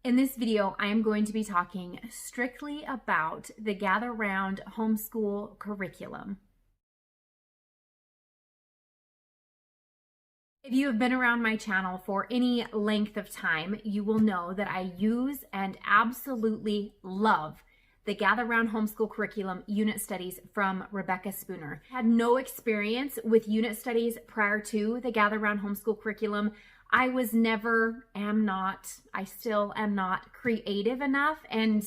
In this video, I am going to be talking strictly about the Gather Round homeschool curriculum. If you have been around my channel for any length of time, you will know that I use and absolutely love the Gather Round homeschool curriculum unit studies from Rebecca Spooner. I had no experience with unit studies prior to the Gather Round homeschool curriculum. I was never, I still am not creative enough and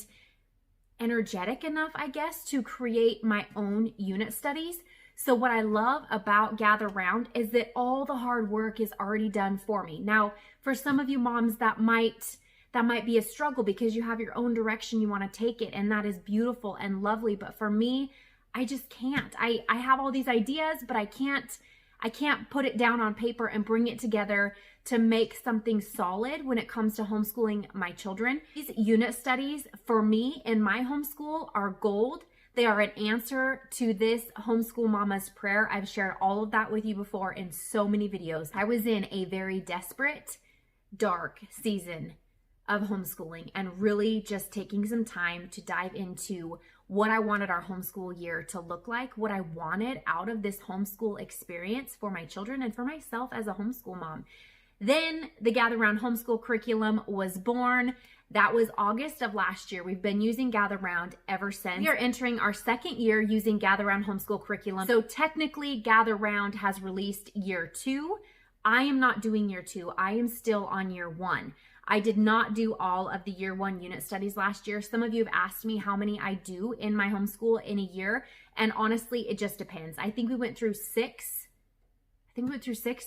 energetic enough, I guess, to create my own unit studies. So what I love about Gather Round is that all the hard work is already done for me. Now, for some of you moms, that might be a struggle because you have your own direction you want to take it, and that is beautiful and lovely. But for me, I just can't. I have all these ideas, but I can't put it down on paper and bring it together to make something solid when it comes to homeschooling my children. These unit studies for me in my homeschool are gold. They are an answer to this homeschool mama's prayer. I've shared all of that with you before in so many videos. I was in a very desperate, dark season of homeschooling and really just taking some time to dive into what I wanted our homeschool year to look like, what I wanted out of this homeschool experience for my children and for myself as a homeschool mom. Then the Gather Round homeschool curriculum was born. That was August of last year. We've been using Gather Round ever since. We are entering our second year using Gather Round homeschool curriculum. So technically Gather Round has released year 2. I am not doing year 2. I am still on year 1. I did not do all of the year 1 unit studies last year. Some of you have asked me how many I do in my homeschool in a year. And honestly, it just depends. I think we went through 6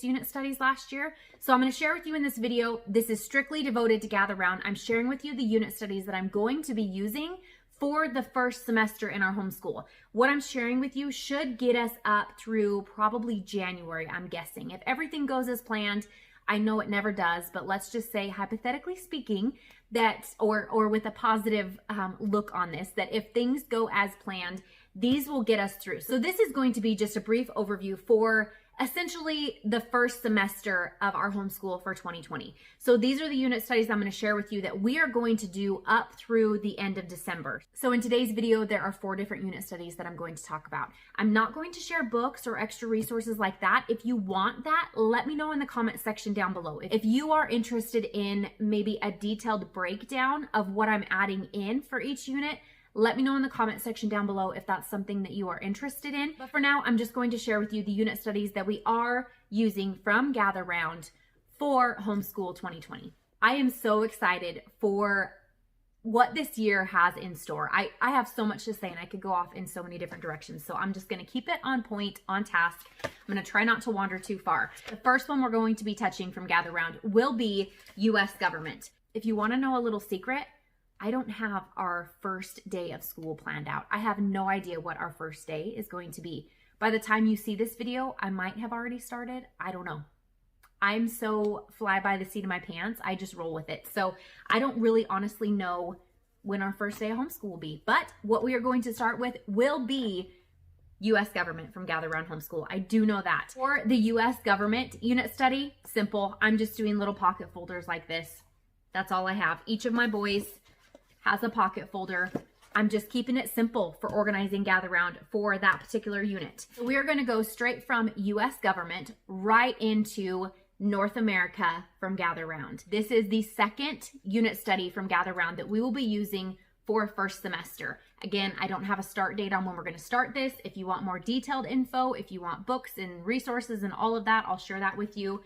unit studies last year. So I'm going to share with you in this video. This is strictly devoted to Gather Round. I'm sharing with you the unit studies that I'm going to be using for the first semester in our homeschool. What I'm sharing with you should get us up through probably January, I'm guessing. If everything goes as planned, I know it never does, but let's just say, hypothetically speaking, that, or with a positive look on this, that if things go as planned, these will get us through. So this is going to be just a brief overview for essentially the first semester of our homeschool for 2020. So these are the unit studies I'm going to share with you that we are going to do up through the end of December. So in today's video, there are 4 different unit studies that I'm going to talk about. I'm not going to share books or extra resources like that. If you want that, let me know in the comment section down below. If you are interested in maybe a detailed breakdown of what I'm adding in for each unit, let me know in the comment section down below if that's something that you are interested in. But for now, I'm just going to share with you the unit studies that we are using from Gather Round for Homeschool 2020. I am so excited for what this year has in store. I have so much to say and I could go off in so many different directions. So I'm just going to keep it on point, on task. I'm going to try not to wander too far. The first one we're going to be touching from Gather Round will be U.S. government. If you want to know a little secret, I don't have our first day of school planned out. I have no idea what our first day is going to be. By the time you see this video, I might have already started. I don't know. I'm so fly by the seat of my pants. I just roll with it. So I don't really honestly know when our first day of homeschool will be. But what we are going to start with will be U.S. government from Gather Round Homeschool. I do know that. For the U.S. government unit study, simple. I'm just doing little pocket folders like this. That's all I have. Each of my boys has a pocket folder. I'm just keeping it simple for organizing Gather Round for that particular unit. So we are going to go straight from U.S. government right into North America from Gather Round. This is the second unit study from Gather Round that we will be using for first semester. Again, I don't have a start date on when we're going to start this. If you want more detailed info, if you want books and resources and all of that, I'll share that with you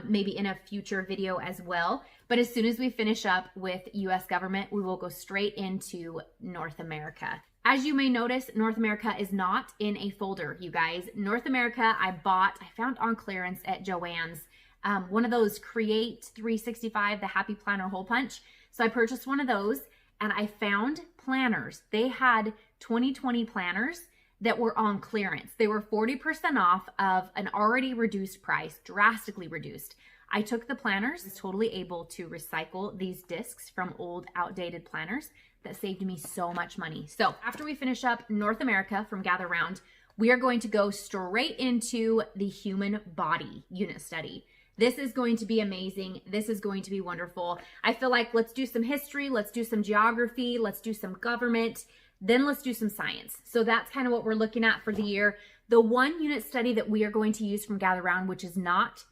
maybe in a future video as well. But as soon as we finish up with U.S. government, we will go straight into North America. As you may notice, North America is not in a folder, you guys. North America, I found on clearance at Joann's, one of those Create 365, the Happy Planner Hole Punch. So I purchased one of those and I found planners. They had 2020 planners that were on clearance. They were 40% off of an already reduced price, drastically reduced. I took the planners, was totally able to recycle these discs from old outdated planners. That saved me so much money. So after we finish up North America from Gather Round, we are going to go straight into the human body unit study. This is going to be amazing. This is going to be wonderful. I feel like let's do some history, let's do some geography, let's do some government, then let's do some science. So that's kind of what we're looking at for the year. The one unit study that we are going to use from Gather Round, which is not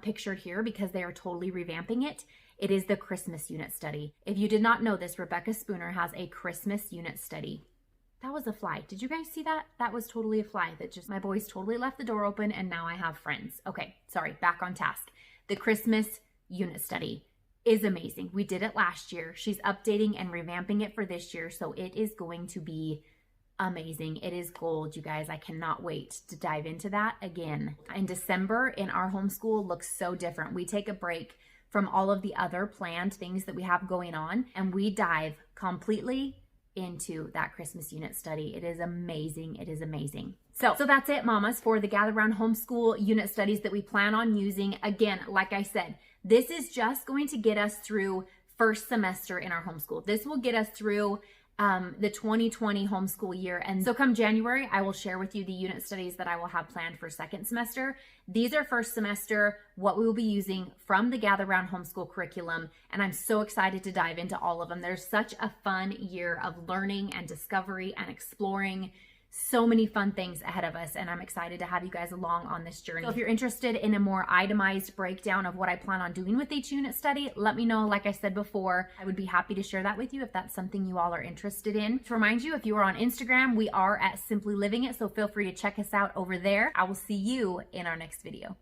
pictured here because they are totally revamping it, it is the Christmas unit study. If you did not know this, Rebecca Spooner has a Christmas unit study. That was a fly. Did you guys see that? That was totally a fly that just, my boys totally left the door open and now I have friends. Okay, sorry, back on task. The Christmas unit study is amazing. We did it last year. She's updating and revamping it for this year, so it is going to be amazing. It is gold, you guys. I cannot wait to dive into that again. In December, in our homeschool, looks so different. We take a break from all of the other planned things that we have going on, and we dive completely into that Christmas unit study. It is amazing. It is amazing. So that's it, mamas, for the Gather Round Homeschool unit studies that we plan on using. Again, like I said, this is just going to get us through first semester in our homeschool. This will get us through the 2020 homeschool year. And so come January, I will share with you the unit studies that I will have planned for second semester. These are first semester, what we will be using from the Gather Round Homeschool curriculum. And I'm so excited to dive into all of them. There's such a fun year of learning and discovery and exploring. So many fun things ahead of us, and I'm excited to have you guys along on this journey. So if you're interested in a more itemized breakdown of what I plan on doing with each unit study, let me know. Like I said before, I would be happy to share that with you if that's something you all are interested in. To remind you, if you are on Instagram, we are at Simply Living It, so feel free to check us out over there. I will see you in our next video.